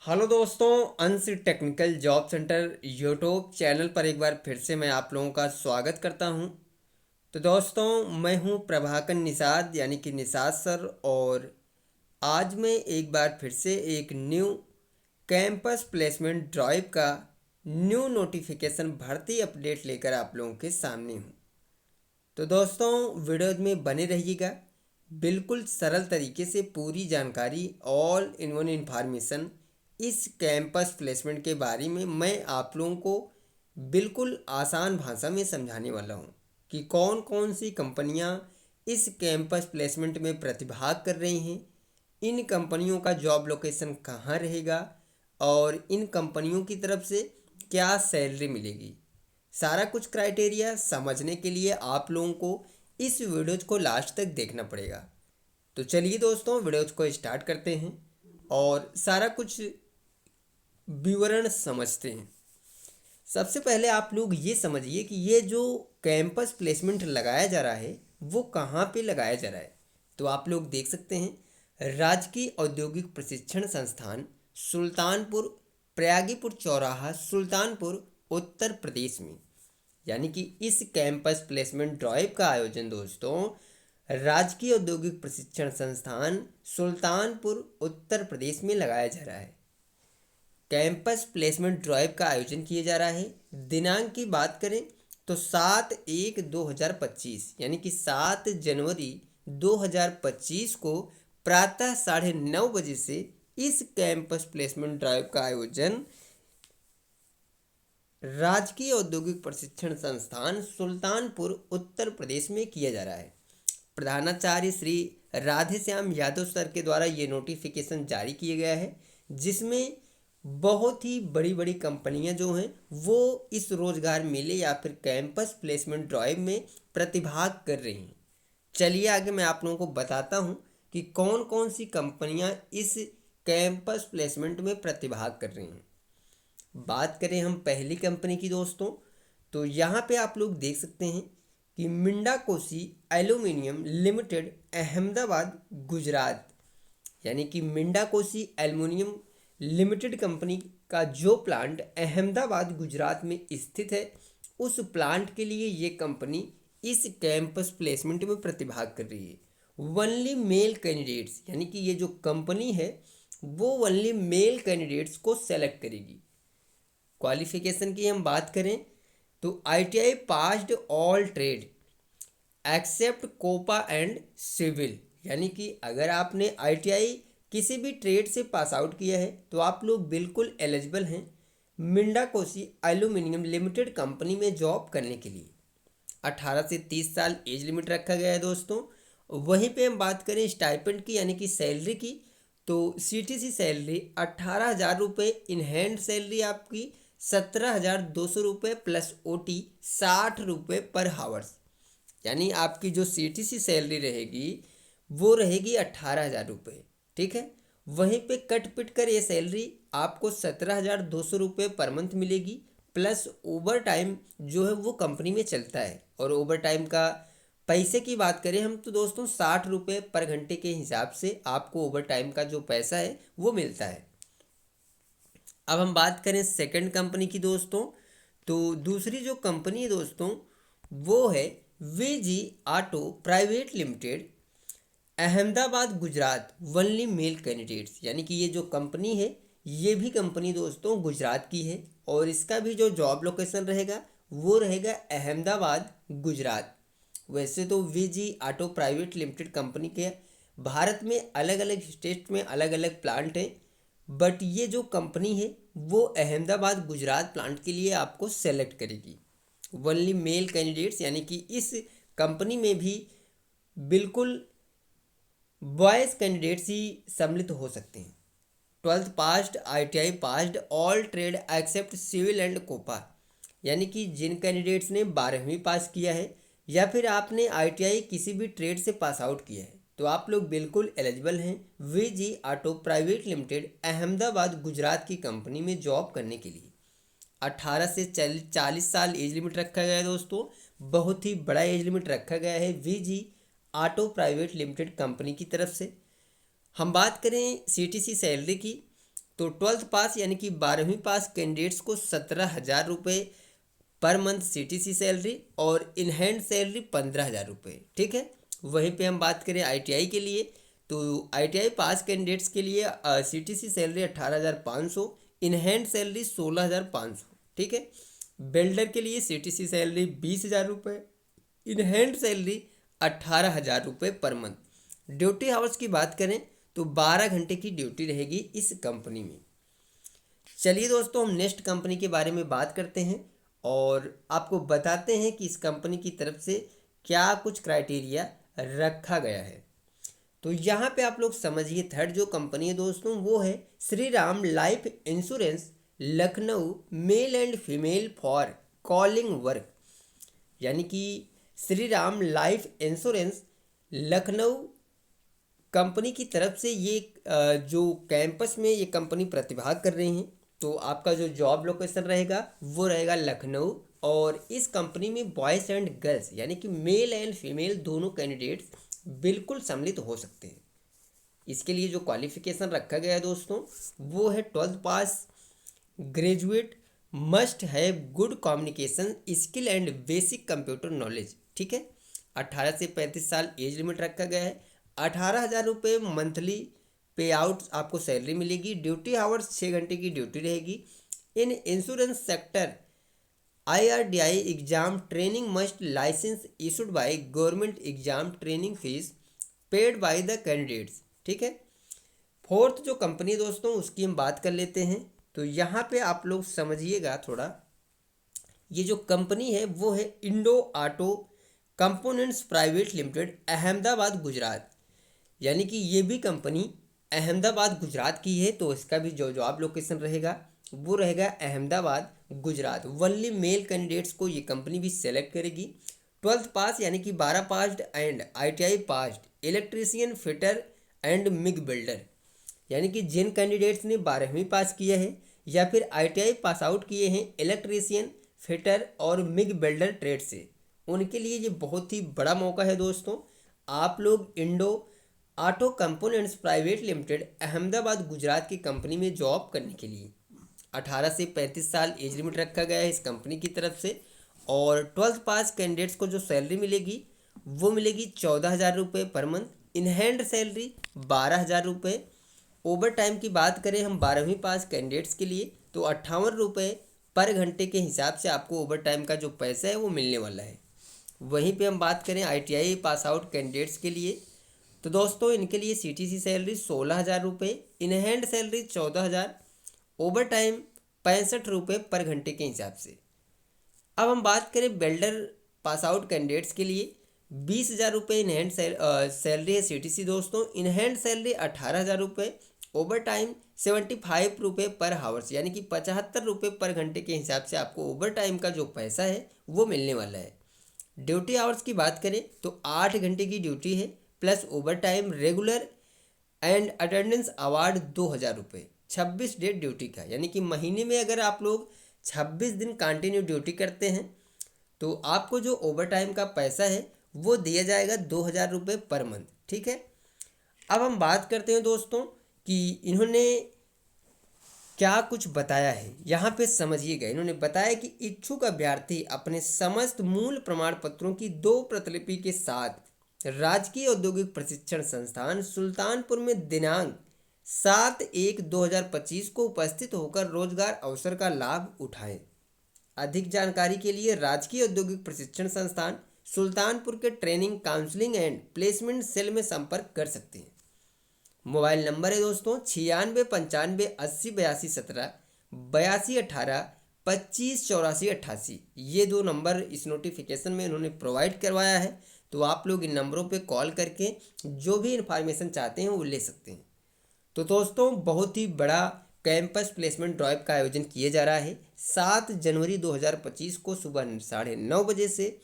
Hello दोस्तों, अंश technical job centre YouTube channel पर एक बार फिर से मैं आप लोगों का स्वागत करता हूं। तो दोस्तों, मैं हूं प्रभाकर निषाद यानी कि निषाद सर। और आज मैं एक बार फिर से एक न्यू कैंपस प्लेसमेंट ड्राइव का न्यू नोटिफिकेशन भर्ती अपडेट लेकर आप लोगों के सामने हूं। तो दोस्तों, वीडियो में बने रहिएगा। बिल्कुल सरल तरीके से पूरी जानकारी ऑल इन वन इन्फॉर्मेशन इस कैंपस प्लेसमेंट के बारे में मैं आप लोगों को बिल्कुल आसान भाषा में समझाने वाला हूँ कि कौन कौन सी कंपनियाँ इस कैंपस प्लेसमेंट में प्रतिभाग कर रही हैं, इन कंपनियों का जॉब लोकेशन कहाँ रहेगा और इन कंपनियों की तरफ से क्या सैलरी मिलेगी। सारा कुछ क्राइटेरिया समझने के लिए आप लोगों को इस वीडियो को लास्ट तक देखना पड़ेगा। तो चलिए दोस्तों, वीडियो को स्टार्ट करते हैं और सारा कुछ विवरण समझते हैं। सबसे पहले आप लोग ये समझिए कि ये जो कैंपस प्लेसमेंट लगाया जा रहा है वो कहाँ पे लगाया जा रहा है। तो आप लोग देख सकते हैं, राजकीय औद्योगिक प्रशिक्षण संस्थान सुल्तानपुर, प्रयागीपुर चौराहा, सुल्तानपुर, उत्तर प्रदेश में। यानी कि इस कैंपस प्लेसमेंट ड्राइव का आयोजन दोस्तों राजकीय औद्योगिक प्रशिक्षण संस्थान सुल्तानपुर, उत्तर प्रदेश में लगाया जा रहा है। कैंपस प्लेसमेंट ड्राइव का आयोजन किया जा रहा है। दिनांक की बात करें तो 7/1/2025 यानी कि 7 जनवरी 2025 को प्रातः 9:30 से इस कैंपस प्लेसमेंट ड्राइव का आयोजन राजकीय औद्योगिक प्रशिक्षण संस्थान सुल्तानपुर, उत्तर प्रदेश में किया जा रहा है। प्रधानाचार्य श्री राधेश्याम यादव सर के द्वारा ये नोटिफिकेशन जारी किया गया है, जिसमें बहुत ही बड़ी बड़ी कंपनियां जो हैं वो इस रोजगार मेले या फिर कैंपस प्लेसमेंट ड्राइव में प्रतिभाग कर रही हैं। चलिए आगे मैं आप लोगों को बताता हूं कि कौन कौन सी कंपनियां इस कैंपस प्लेसमेंट में प्रतिभाग कर रही हैं। बात करें हम पहली कंपनी की दोस्तों, तो यहाँ पे आप लोग देख सकते हैं कि मिंडा कोसी एल्यूमिनियम लिमिटेड, अहमदाबाद, गुजरात। यानी कि Minda Kosi aluminium limited company का जो प्लांट अहमदाबाद, गुजरात में स्थित है, उस प्लांट के लिए ये कंपनी इस कैंपस प्लेसमेंट में प्रतिभाग कर रही है। ओनली मेल कैंडिडेट्स, यानी कि ये जो कंपनी है वो ओनली मेल कैंडिडेट्स को सेलेक्ट करेगी। क्वालिफिकेशन की हम बात करें तो ITI passed all trade except COPA and civil. यानी कि अगर आपने ITI किसी भी ट्रेड से पास आउट किया है तो आप लोग बिल्कुल एलिजिबल हैं Minda Kosi aluminium limited company में जॉब करने के लिए। 18 से 30 साल एज लिमिट रखा गया है दोस्तों। वहीं पे हम बात करें स्टाइपेंड की यानी कि सैलरी की, तो CTC सैलरी 18,000 रुपये, इन हैंड सैलरी आपकी 17,200 रुपये प्लस OT 60 रुपये पर हावर्स। यानी आपकी जो CTC सैलरी रहेगी वो रहेगी 18,000 रुपये। ठीक है। वहीं पे कट पिट कर ये सैलरी आपको 17,200 रुपये पर मंथ मिलेगी, प्लस ओवर टाइम जो है वो कंपनी में चलता है। और ओवर टाइम का पैसे की बात करें हम तो दोस्तों 60 रुपये पर घंटे के हिसाब से आपको ओवर टाइम का जो पैसा है वो मिलता है। अब हम बात करें सेकंड कंपनी की दोस्तों, तो दूसरी जो कंपनी है दोस्तों वो है VG auto private limited, Ahmedabad, Gujarat, only male candidates. यानी कि ये जो कंपनी है ये भी कंपनी दोस्तों गुजरात की है और इसका भी जो जॉब लोकेशन रहेगा वो रहेगा अहमदाबाद, गुजरात। वैसे तो VG auto private limited company के भारत में अलग अलग स्टेट में अलग अलग प्लांट हैं, बट ये जो कंपनी है वो अहमदाबाद, गुजरात प्लांट के लिए आपको सेलेक्ट करेगी। ओनली मेल कैंडिडेट्स, यानी कि इस कंपनी में भी बिल्कुल बॉयज़ कैंडिडेट्स ही सम्मिलित हो सकते हैं। 12th passed, ITI passed all trade except civil and COPA. यानी कि जिन कैंडिडेट्स ने 12वीं पास किया है या फिर आपने ITI किसी भी ट्रेड से पास आउट किया है तो आप लोग बिल्कुल एलिजिबल हैं VG auto private limited, Ahmedabad, Gujarat की कंपनी में जॉब करने के लिए। 18 से 40 साल एज लिमिट रखा गया है दोस्तों। बहुत ही बड़ा एज लिमिट रखा गया है VG auto private limited company की तरफ से। हम बात करें CTC सैलरी की तो 12th पास यानी कि 12वीं पास कैंडिडेट्स को 17,000 रुपये पर मंथ CTC सैलरी और इन हैंड सैलरी 15,000 रुपये। ठीक है, वहीं पे हम बात करें ITI के लिए, तो ITI पास कैंडिडेट्स के लिए CTC salary 18,500, in hand salary 16,500। ठीक है, बिल्डर के लिए CTC सैलरी 20,000 रुपये, इन हैंड सैलरी 18,000 रुपये पर मंथ। ड्यूटी आवर्स की बात करें तो 12 घंटे की ड्यूटी रहेगी इस कंपनी में। चलिए दोस्तों, हम नेक्स्ट कंपनी के बारे में बात करते हैं और आपको बताते हैं कि इस कंपनी की तरफ से क्या कुछ क्राइटेरिया रखा गया है। तो यहाँ पे आप लोग समझिए, थर्ड जो कंपनी है दोस्तों वो है Shri Ram life insurance Lucknow male and female for calling work. यानी कि Shri Ram life insurance Lucknow company की तरफ से ये जो कैंपस में ये कंपनी प्रतिभाग कर रही हैं, तो आपका जो जॉब लोकेशन रहेगा वो रहेगा लखनऊ। और इस कंपनी में बॉयज़ एंड गर्ल्स यानी कि मेल एंड फीमेल दोनों कैंडिडेट्स बिल्कुल सम्मिलित हो सकते हैं। इसके लिए जो क्वालिफिकेशन रखा गया है दोस्तों वो है 12th pass, graduate, must have good communication skill and basic computer knowledge. ठीक है, 18 से 35 साल एज लिमिट रखा गया है। 18,000 रुपये मंथली पे आउट आपको सैलरी मिलेगी। ड्यूटी आवर्स 6 घंटे की ड्यूटी रहेगी। In insurance sector IRDAI exam training must licence issued by government exam training fees paid by the candidates. ठीक है, फोर्थ जो कंपनी दोस्तों उसकी हम बात कर लेते हैं। तो यहाँ पे आप लोग समझिएगा थोड़ा, ये जो कंपनी है वो है Indo auto components private limited, Ahmedabad Gujarat. यानी कि ये भी कंपनी अहमदाबाद गुजरात की है, तो इसका भी जो जॉब लोकेशन रहेगा वो रहेगा Ahmedabad Gujarat. Only mail candidates को ये कंपनी भी सेलेक्ट करेगी। 12th पास यानी कि 12 passed and ITI passed electrician, fitter and MiG builder. यानी कि जिन कैंडिडेट्स ने 12वीं पास किया है या फिर ITI पास आउट किए हैं इलेक्ट्रीशियन, फिटर और मिग बिल्डर ट्रेड से, उनके लिए ये बहुत ही बड़ा मौका है दोस्तों। आप लोग Indo auto components private limited Ahmedabad Gujarat की कंपनी में जॉब करने के लिए 18 से 35 साल एज लिमिट रखा गया है इस कंपनी की तरफ से। और 12th पास कैंडिडेट्स को जो सैलरी मिलेगी वो मिलेगी 14,000 रुपये per month, in hand salary 12,000 रुपये। ओवर टाइम की बात करें हम 12वीं पास कैंडिडेट्स के लिए तो 58 रुपये पर घंटे के हिसाब से आपको ओवर टाइम का जो पैसा है वो मिलने वाला है। वहीं पे हम बात करें ITI पास आउट कैंडिडेट्स के लिए, तो दोस्तों इनके लिए CTC सैलरी 16,000 रुपये, in hand salary 14,000, over time 65 रुपये पर घंटे के हिसाब से। अब हम बात करें बिल्डर पास आउट कैंडिडेट्स के लिए 20,000 रुपये इन हैंड सैलरी है CTC दोस्तों, इन हैंड सैलरी 18,000 रुपये, ओवर टाइम 75 रुपये पर हावर्स यानी कि 75 रुपये पर घंटे के हिसाब से आपको ओवर टाइम का जो पैसा है वो मिलने वाला है। ड्यूटी आवर्स की बात करें तो 8 घंटे की ड्यूटी है plus over time, regular and attendance award 2,000 रुपये, 26 डे ड्यूटी का। यानी कि महीने में अगर आप लोग 26 दिन कंटिन्यू ड्यूटी करते हैं तो आपको जो ओवर टाइम का पैसा है वो दिया जाएगा 2,000 रुपये पर मंथ। ठीक है, अब हम बात करते हैं दोस्तों कि इन्होंने क्या कुछ बताया है। यहाँ पे समझिएगा, इन्होंने बताया कि इच्छुक अभ्यर्थी अपने समस्त मूल प्रमाण पत्रों की 2 प्रतिलिपि के साथ राजकीय औद्योगिक प्रशिक्षण संस्थान सुल्तानपुर में दिनांक 7/1/2025 को उपस्थित होकर रोजगार अवसर का लाभ उठाएं। अधिक जानकारी के लिए राजकीय औद्योगिक प्रशिक्षण संस्थान सुल्तानपुर के training, counselling and placement cell में संपर्क कर सकते हैं। मोबाइल नंबर है दोस्तों 96 95 80 82 17, 82 18 25 84 88। ये 2 नंबर इस नोटिफिकेशन में इन्होंने प्रोवाइड करवाया है, तो आप लोग इन नंबरों पे कॉल करके जो भी इन्फॉर्मेशन चाहते हैं वो ले सकते हैं। तो दोस्तों बहुत ही बड़ा कैंपस प्लेसमेंट ड्राइव का आयोजन किया जा रहा है 7 जनवरी 2025 को सुबह 9:30 बजे से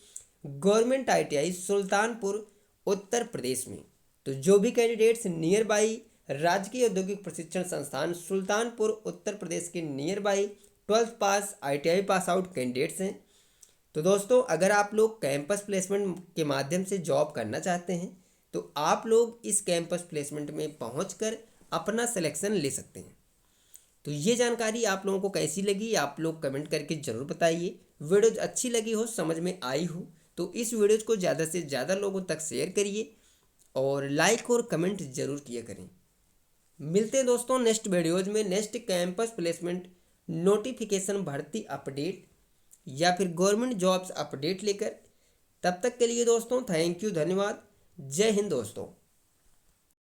गवर्नमेंट ITI सुल्तानपुर उत्तर प्रदेश में। तो जो भी कैंडिडेट्स नियर बाई राजकीय औद्योगिक प्रशिक्षण संस्थान सुल्तानपुर उत्तर प्रदेश के near by 12th pass ITI pass out candidates हैं, तो दोस्तों अगर आप लोग कैंपस प्लेसमेंट के माध्यम से जॉब करना चाहते हैं तो आप लोग इस कैंपस प्लेसमेंट में पहुंचकर अपना सिलेक्शन ले सकते हैं। तो ये जानकारी आप लोगों को कैसी लगी आप लोग कमेंट करके ज़रूर बताइए। वीडियो अच्छी लगी हो, समझ में आई हो, तो इस वीडियो को ज़्यादा से ज़्यादा लोगों तक शेयर करिए और लाइक और कमेंट जरूर किया करें। मिलते हैं दोस्तों नेक्स्ट वीडियोज़ में, नेक्स्ट कैंपस प्लेसमेंट नोटिफिकेशन भर्ती अपडेट या फिर गवर्नमेंट जॉब्स अपडेट लेकर। तब तक के लिए दोस्तों थैंक यू, धन्यवाद, जय हिंद दोस्तों।